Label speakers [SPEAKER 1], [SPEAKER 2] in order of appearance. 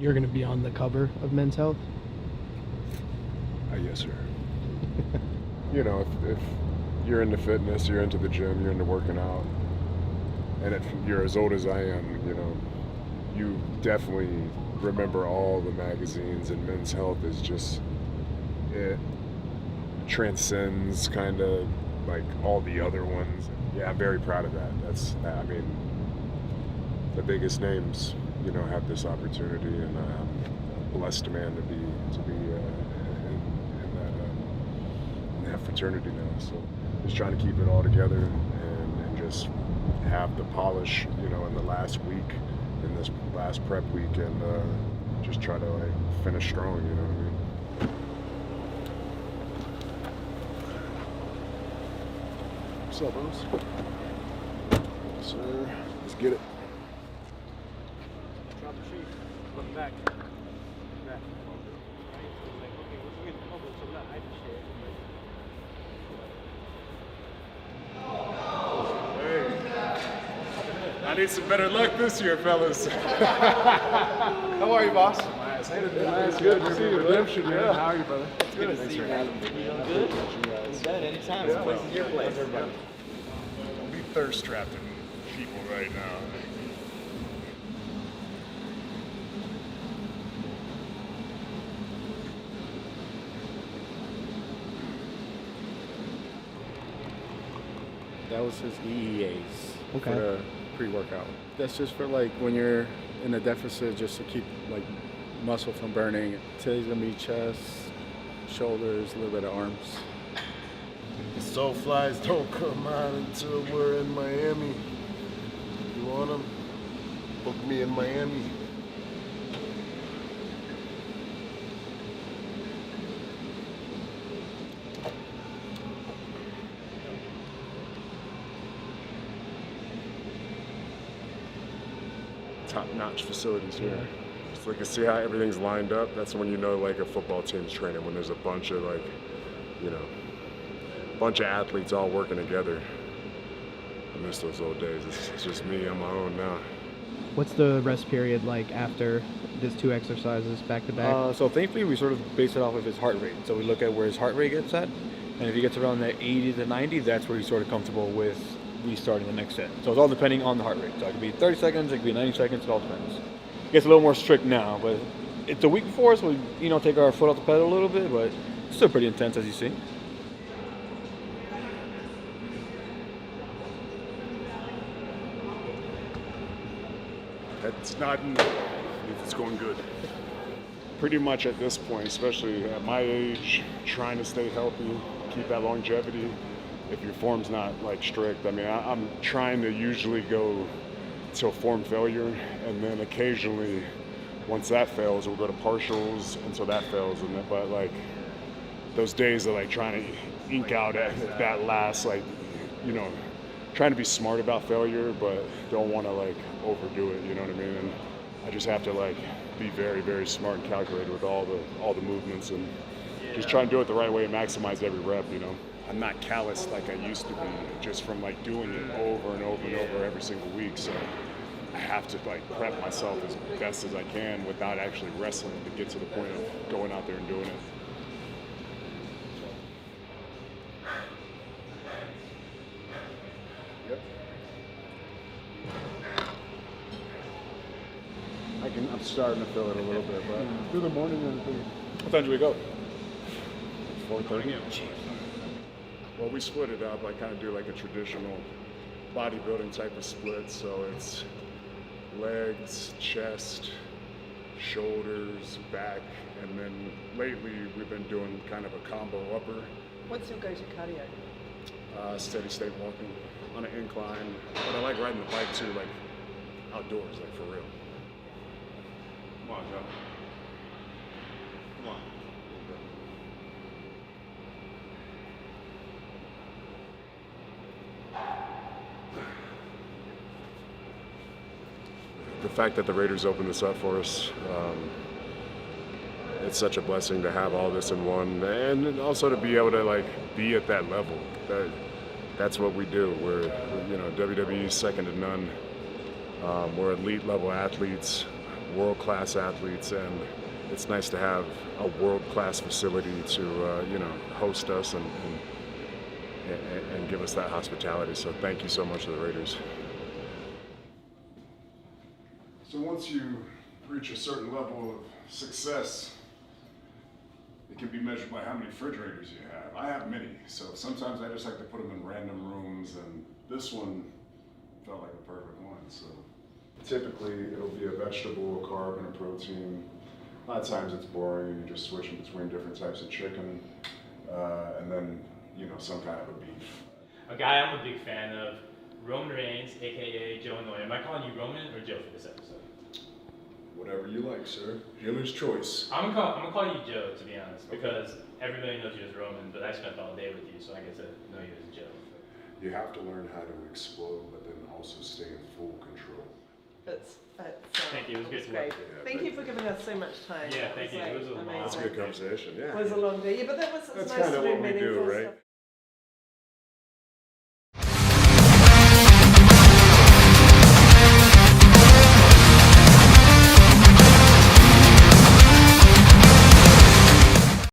[SPEAKER 1] you're going to be on the cover of Men's Health?
[SPEAKER 2] Yes, sir. If you're into fitness, you're into the gym, you're into working out, and if you're as old as I am, you definitely remember all the magazines, and Men's Health is just, it transcends kind of like all the other ones. Yeah, I'm very proud of that. The biggest names, have this opportunity, and I'm a blessed man to be in that fraternity now. So just trying to keep it all together and just have the polish, in the last week, in this last prep week, and just try to finish strong. You know what I mean? What's up, boss? Sir, let's get it.
[SPEAKER 3] Drop the sheet. Look back. Back.
[SPEAKER 2] Hey, I need some better luck this year, fellas.
[SPEAKER 4] How are you, boss?
[SPEAKER 2] Nice. Good to see you. Redemption, man. How are you, brother?
[SPEAKER 4] It's good to see you, man.
[SPEAKER 3] Good? Good, anytime. This place is your place.
[SPEAKER 2] Don't be thirst trapping people right now.
[SPEAKER 4] That was his EEAs
[SPEAKER 1] Okay.
[SPEAKER 4] for the pre-workout. That's just for like when you're in a deficit, just to keep like muscle from burning. Today's gonna be chest, shoulders, a little bit of arms.
[SPEAKER 5] The soul flies don't come out until we're in Miami. You want them? Book me in Miami.
[SPEAKER 2] Top-notch facilities here. Just like to see how everything's lined up. That's when like a football team's training, when there's a bunch of bunch of athletes all working together. I miss those old days. It's just me on my own now.
[SPEAKER 1] What's the rest period like after these 2 exercises back to back?
[SPEAKER 6] So thankfully we sort of base it off of his heart rate. So we look at where his heart rate gets at, and if he gets around that 80 to 90, that's where he's sort of comfortable with restarting the next set. So it's all depending on the heart rate. So it could be 30 seconds, it could be 90 seconds, it all depends. It gets a little more strict now, but it's a week before, so we take our foot off the pedal a little bit, but it's still pretty intense, as you see.
[SPEAKER 2] It's not, it's going good. Pretty much at this point, especially at my age, trying to stay healthy, keep that longevity. If your form's not strict, I'm trying to usually go till form failure, and then occasionally, once that fails, we'll go to partials until that fails. But those days of trying to ink out at that last, trying to be smart about failure, but don't want to overdo it. You know what I mean? And I just have to be very, very smart and calculated with all the movements, and just try and do it the right way and maximize every rep. I'm not callous like I used to be, just from doing it over and over and over every single week. So I have to prep myself as best as I can without actually wrestling to get to the point of going out there and doing it. Yep. I'm starting to feel it a little bit, but through the morning and
[SPEAKER 6] What time do we go?
[SPEAKER 2] 4:30. Well, we split it up. I kind of do a traditional bodybuilding type of split. So it's legs, chest, shoulders, back, and then lately we've been doing kind of a combo upper.
[SPEAKER 7] What's your go-to cardio?
[SPEAKER 2] Steady state walking on an incline. But I like riding the bike too, outdoors, for real. Come on, Joe. Come on. The fact that the Raiders opened this up for us, it's such a blessing to have all this in one, and also to be able to be at that level. That's what we do. We're WWE's second to none. We're elite level athletes. world-class athletes, and it's nice to have a world-class facility to host us and give us that hospitality. So thank you so much to the Raiders. So once you reach a certain level of success, it can be measured by how many refrigerators you have. I have many, so sometimes I just like to put them in random rooms, and this one felt like a perfect one. So typically it'll be a vegetable, a carb, and a protein. A lot of times it's boring and you're just switching between different types of chicken, and then some kind of a beef.
[SPEAKER 8] A guy I'm a big fan of, Roman Reigns, aka Joe Noy. Am I calling you Roman or Joe for this episode?
[SPEAKER 2] Whatever you like, sir. Dealer's choice.
[SPEAKER 8] I'm gonna call you Joe, to be honest, because everybody knows you as Roman, but I spent all day with you, so I get to know you as Joe.
[SPEAKER 2] You have to learn how to explode, but then also stay in full control.
[SPEAKER 8] Thank you, it was good to
[SPEAKER 7] great.
[SPEAKER 8] work with you.
[SPEAKER 7] Thank you for giving us so much time.
[SPEAKER 8] Yeah, thank you. It was a long
[SPEAKER 7] amazing.
[SPEAKER 2] It's a good conversation, yeah.
[SPEAKER 7] It was a long day. Yeah, but that was
[SPEAKER 2] That's
[SPEAKER 7] nice
[SPEAKER 2] kind
[SPEAKER 7] to
[SPEAKER 2] of
[SPEAKER 7] do
[SPEAKER 2] what we do,
[SPEAKER 7] meaningful
[SPEAKER 2] right?
[SPEAKER 7] stuff.